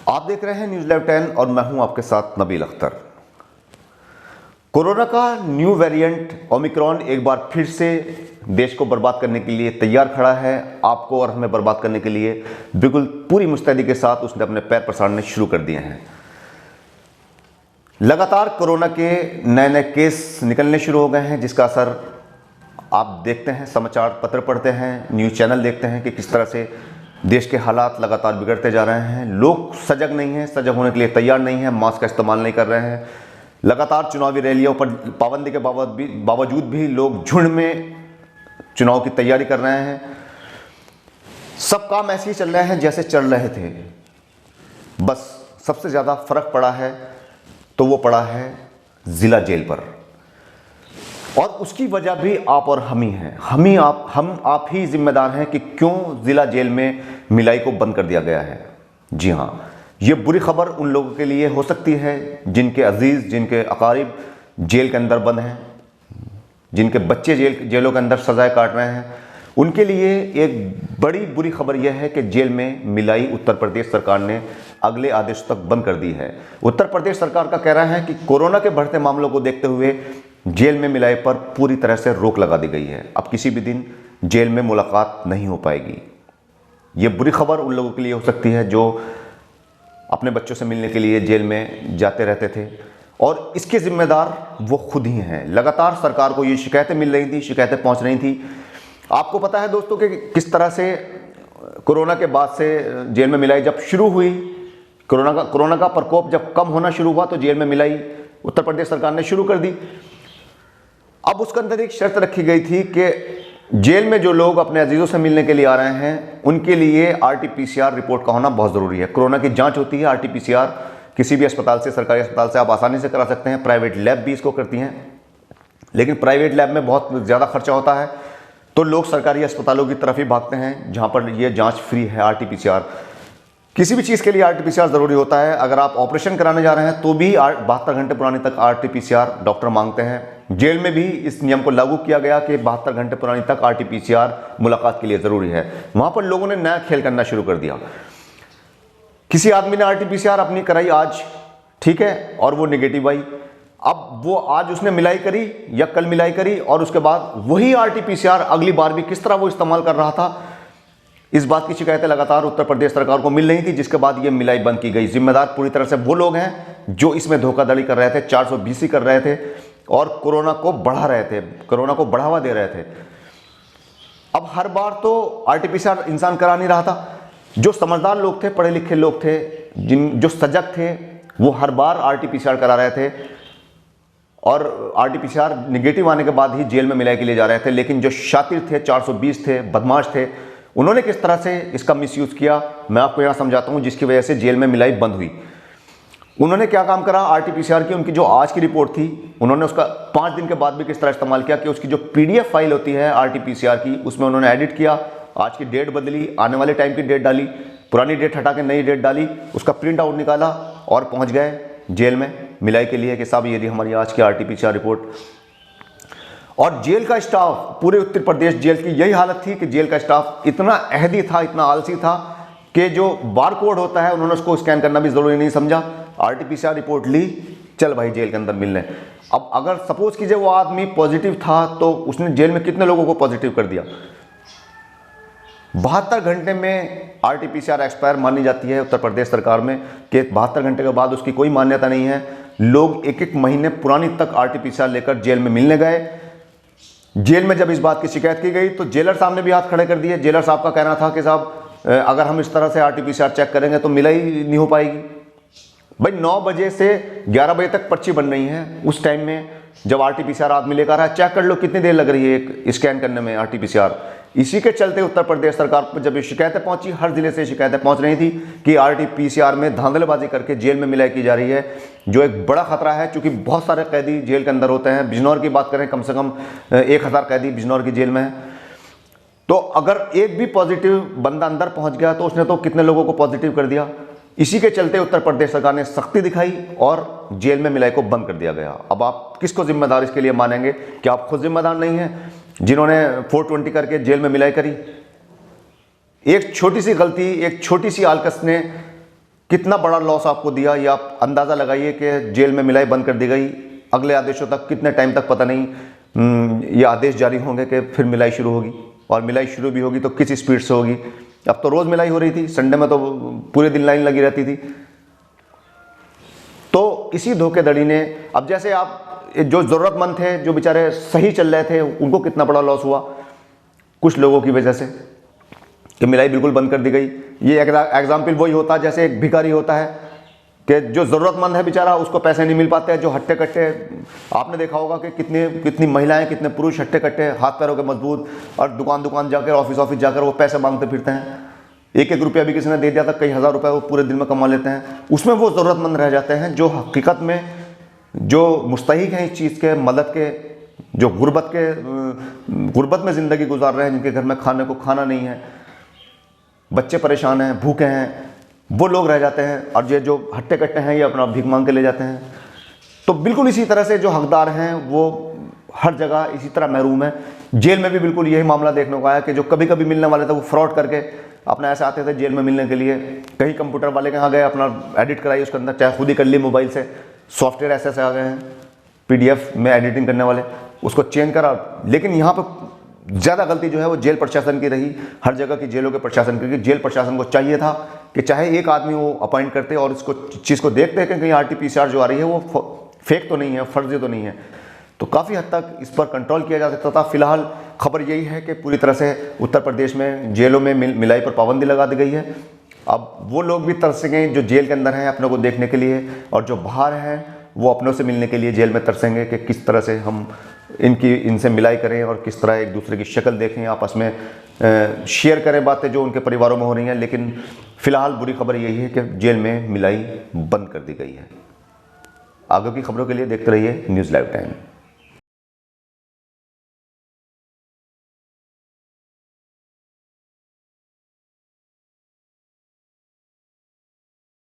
आप देख रहे हैं न्यूज़ लाइव 10 और मैं हूं आपके साथ नबील अख्तर। कोरोना का न्यू वेरिएंट ओमिक्रॉन एक बार फिर से देश को बर्बाद करने के लिए तैयार खड़ा है। आपको और हमें बर्बाद करने के लिए बिल्कुल पूरी मुस्तैदी के साथ उसने अपने पैर पसारने शुरू कर दिए हैं। लगातार कोरोना के नए नए केस निकलने शुरू हो गए हैं, जिसका असर आप देखते हैं, समाचार पत्र पढ़ते हैं, न्यूज़ चैनल देखते हैं कि किस तरह से देश के हालात लगातार बिगड़ते जा रहे हैं। लोग सजग नहीं हैं, सजग होने के लिए तैयार नहीं हैं, मास्क का इस्तेमाल नहीं कर रहे हैं। लगातार चुनावी रैलियों पर पाबंदी के बावजूद भी लोग झुंड में चुनाव की तैयारी कर रहे हैं। सब काम ऐसे ही चल रहे हैं जैसे चल रहे थे। बस सबसे ज़्यादा फर्क पड़ा है तो वो पड़ा है जिला जेल पर, और उसकी वजह भी आप और हम ही हैं। हम आप ही जिम्मेदार हैं कि क्यों जिला जेल में मिलाई को बंद कर दिया गया है। जी हाँ, ये बुरी खबर उन लोगों के लिए हो सकती है जिनके अजीज, जिनके अकारिब जेल के अंदर बंद हैं, जिनके बच्चे जेलों के अंदर सजाएं काट रहे हैं। उनके लिए एक बड़ी बुरी खबर यह है कि जेल में मिलाई उत्तर प्रदेश सरकार ने अगले आदेश तक बंद कर दी है। उत्तर प्रदेश सरकार का कहना है कि कोरोना के बढ़ते मामलों को देखते हुए जेल में मिलाई पर पूरी तरह से रोक लगा दी गई है। अब किसी भी दिन जेल में मुलाकात नहीं हो पाएगी। ये बुरी खबर उन लोगों के लिए हो सकती है जो अपने बच्चों से मिलने के लिए जेल में जाते रहते थे, और इसके जिम्मेदार वो खुद ही हैं। लगातार सरकार को ये शिकायतें मिल रही थी, शिकायतें पहुंच रही थी। आपको पता है दोस्तों कि किस तरह से कोरोना के बाद से जेल में मिलाई जब शुरू हुई, कोरोना का प्रकोप जब कम होना शुरू हुआ तो जेल में मिलाई उत्तर प्रदेश सरकार ने शुरू कर दी। अब उसके अंदर एक शर्त रखी गई थी कि जेल में जो लोग अपने अजीजों से मिलने के लिए आ रहे हैं उनके लिए RT-PCR रिपोर्ट का होना बहुत ज़रूरी है। कोरोना की जांच होती है RT-PCR, किसी भी अस्पताल से, सरकारी अस्पताल से आप आसानी से करा सकते हैं। प्राइवेट लैब भी इसको करती हैं, लेकिन प्राइवेट लैब में बहुत ज़्यादा खर्चा होता है, तो लोग सरकारी अस्पतालों की तरफ ही भागते हैं जहाँ पर यह जाँच फ्री है। RT-PCR किसी भी चीज़ के लिए RT-PCR ज़रूरी होता है। अगर आप ऑपरेशन कराने जा रहे हैं तो भी 72 घंटे पुरानी तक RT-PCR डॉक्टर मांगते हैं। जेल में भी इस नियम को लागू किया गया कि 72 घंटे पुरानी तक RT-PCR मुलाकात के लिए ज़रूरी है। वहाँ पर लोगों ने नया खेल करना शुरू कर दिया। किसी आदमी ने RT-PCR अपनी कराई आज, ठीक है, और वो नेगेटिव आई। अब वो आज उसने मिलाई करी या कल मिलाई करी, और उसके बाद वही RT-PCR अगली बार भी किस तरह वो इस्तेमाल कर रहा था, इस बात की शिकायतें लगातार उत्तर प्रदेश सरकार को मिल रही थी, जिसके बाद ये मिलाई बंद की गई। जिम्मेदार पूरी तरह से वो लोग हैं जो इसमें धोखाधड़ी कर रहे थे, 420 कर रहे थे और कोरोना को बढ़ा रहे थे, कोरोना को बढ़ावा दे रहे थे। अब हर बार तो RT-PCR इंसान करा नहीं रहा था। जो समझदार लोग थे, पढ़े लिखे लोग थे, जो सजग थे, वो हर बार RT-PCR करा रहे थे, और RT-PCR निगेटिव आने के बाद ही जेल में मिलाई के लिए जा रहे थे। लेकिन जो शातिर थे, 420 थे, बदमाश थे, उन्होंने किस तरह से इसका मिसयूज किया मैं आपको यहाँ समझाता हूँ, जिसकी वजह से जेल में मिलाई बंद हुई। उन्होंने क्या काम करा, RT-PCR की उनकी जो आज की रिपोर्ट थी, उन्होंने उसका 5 दिन के बाद भी किस तरह इस्तेमाल किया कि उसकी जो PDF फाइल होती है RT-PCR की, उसमें उन्होंने एडिट किया, आज की डेट बदली, आने वाले टाइम की डेट डाली, पुरानी डेट हटा के नई डेट डाली, उसका प्रिंट आउट निकाला और पहुँच गए जेल में मिलाई के लिए कि साहब ये रही हमारी आज की RT-PCR रिपोर्ट। और जेल का स्टाफ, पूरे उत्तर प्रदेश जेल की यही हालत थी कि जेल का स्टाफ इतना अहदी था, इतना आलसी था कि जो बार कोड होता है उन्होंने उसको स्कैन करना भी ज़रूरी नहीं समझा। RT-PCR रिपोर्ट ली, चल भाई जेल के अंदर मिलने। अब अगर सपोज कीजिए वो आदमी पॉजिटिव था तो उसने जेल में कितने लोगों को पॉजिटिव कर दिया। 72 घंटे में RT-PCR एक्सपायर मानी जाती है उत्तर प्रदेश सरकार में कि 72 घंटे के बाद उसकी कोई मान्यता नहीं है। लोग एक महीने पुरानी तक RT-PCR लेकर जेल में मिलने गए। जेल में जब इस बात की शिकायत की गई तो जेलर साहब ने भी हाथ खड़े कर दिए। जेलर साहब का कहना था कि साहब अगर हम इस तरह से RT-PCR चेक करेंगे तो मिलाई नहीं हो पाएगी। भाई 9 बजे से 11 बजे तक पर्ची बन रही है। उस टाइम में जब RT-PCR आदमी लेकर आ रहा है, चेक कर लो कितनी देर लग रही है एक स्कैन करने में RT-PCR। इसी के चलते उत्तर प्रदेश सरकार पर जब ये शिकायतें पहुंची, हर जिले से शिकायतें पहुंच रही थी कि RT-PCR में धांधलेबाजी करके जेल में मिलाई की जा रही है, जो एक बड़ा खतरा है। क्योंकि बहुत सारे कैदी जेल के अंदर होते हैं। बिजनौर की बात करें, कम से कम 1000 कैदी बिजनौर की जेल में है। तो अगर एक भी पॉजिटिव बंदा अंदर पहुंच गया तो उसने तो कितने लोगों को पॉजिटिव कर दिया। इसी के चलते उत्तर प्रदेश सरकार ने सख्ती दिखाई और जेल में मिलाई को बंद कर दिया गया। अब आप किसको जिम्मेदार इसके लिए मानेंगे? क्या आप खुद जिम्मेदार नहीं हैं जिन्होंने 420 करके जेल में मिलाई करी? एक छोटी सी गलती, एक छोटी सी आलकस ने कितना बड़ा लॉस आपको दिया, या आप अंदाज़ा लगाइए कि जेल में मिलाई बंद कर दी गई, अगले आदेशों तक कितने टाइम तक पता नहीं ये आदेश जारी होंगे कि फिर मिलाई शुरू होगी, और मिलाई शुरू भी होगी तो किस स्पीड से होगी। अब तो रोज़ मिलाई हो रही थी, संडे में तो पूरे दिन लाइन लगी रहती थी। तो इसी धोखेधड़ी ने, अब जैसे आप जो ज़रूरतमंद थे, जो बेचारे सही चल रहे थे, उनको कितना बड़ा लॉस हुआ कुछ लोगों की वजह से कि मिलाई बिल्कुल बंद कर दी गई। ये एग्जाम्पल वही होता है जैसे एक भिखारी होता है कि जो ज़रूरतमंद है बेचारा, उसको पैसे नहीं मिल पाते हैं, जो हट्टे कट्टे, आपने देखा होगा कि कितनी महिलाएं, कितने पुरुष हट्टे कट्टे, हाथ पैरों के मजबूत, और दुकान जाकर, ऑफिस जाकर वो पैसे मांगते फिरते हैं। एक रुपया भी किसी ने दे दिया था, कई हज़ार रुपये वो पूरे दिन में कमा लेते हैं। उसमें वो ज़रूरतमंद रह जाते हैं जो हकीकत में जो मुस्तहिक हैं इस चीज़ के, मदद के, जो गुर्बत में ज़िंदगी गुजार रहे हैं, जिनके घर में खाने को खाना नहीं है, बच्चे परेशान हैं, भूखे हैं, वो लोग रह जाते हैं। और ये जो हट्टे कट्टे हैं ये अपना भीख मांग के ले जाते हैं। तो बिल्कुल इसी तरह से जो हकदार हैं वो हर जगह इसी तरह महरूम है। जेल में भी बिल्कुल यही मामला देखने को आया कि जो कभी कभी मिलने वाले थे वो फ्रॉड करके अपना ऐसे आते थे जेल में मिलने के लिए, कहीं कंप्यूटर वाले के यहाँ गए, अपना एडिट कराई उसके अंदर, चाहे खुद ही कर ली मोबाइल से, सॉफ्टवेयर ऐसे आ गए हैं PDF में एडिटिंग करने वाले, उसको चेंज करा। लेकिन यहाँ पर ज़्यादा गलती जो है वो जेल प्रशासन की रही, हर जगह की जेलों के प्रशासन की। जेल प्रशासन को चाहिए था कि चाहे एक आदमी वो अपॉइंट करते और इसको चीज़ को देखते हैं कि कहीं RT-PCR जो आ रही है वो फेक तो नहीं है, फर्जी तो नहीं है, तो काफ़ी हद तक इस पर कंट्रोल किया जा सकता था। फिलहाल खबर यही है कि पूरी तरह से उत्तर प्रदेश में जेलों में मिलाई पर पाबंदी लगा दी गई है। अब वो लोग भी तरसेंगे जो जेल के अंदर हैं अपने को देखने के लिए, और जो बाहर हैं वो अपनों से मिलने के लिए जेल में तरसेंगे कि किस तरह से हम इनसे मिलाई करें और किस तरह एक दूसरे की शक्ल देखें, आपस में शेयर करें बातें जो उनके परिवारों में हो रही हैं। लेकिन फ़िलहाल बुरी खबर यही है कि जेल में मिलाई बंद कर दी गई है। आगे की खबरों के लिए देखते रहिए न्यूज़ लाइव टाइम।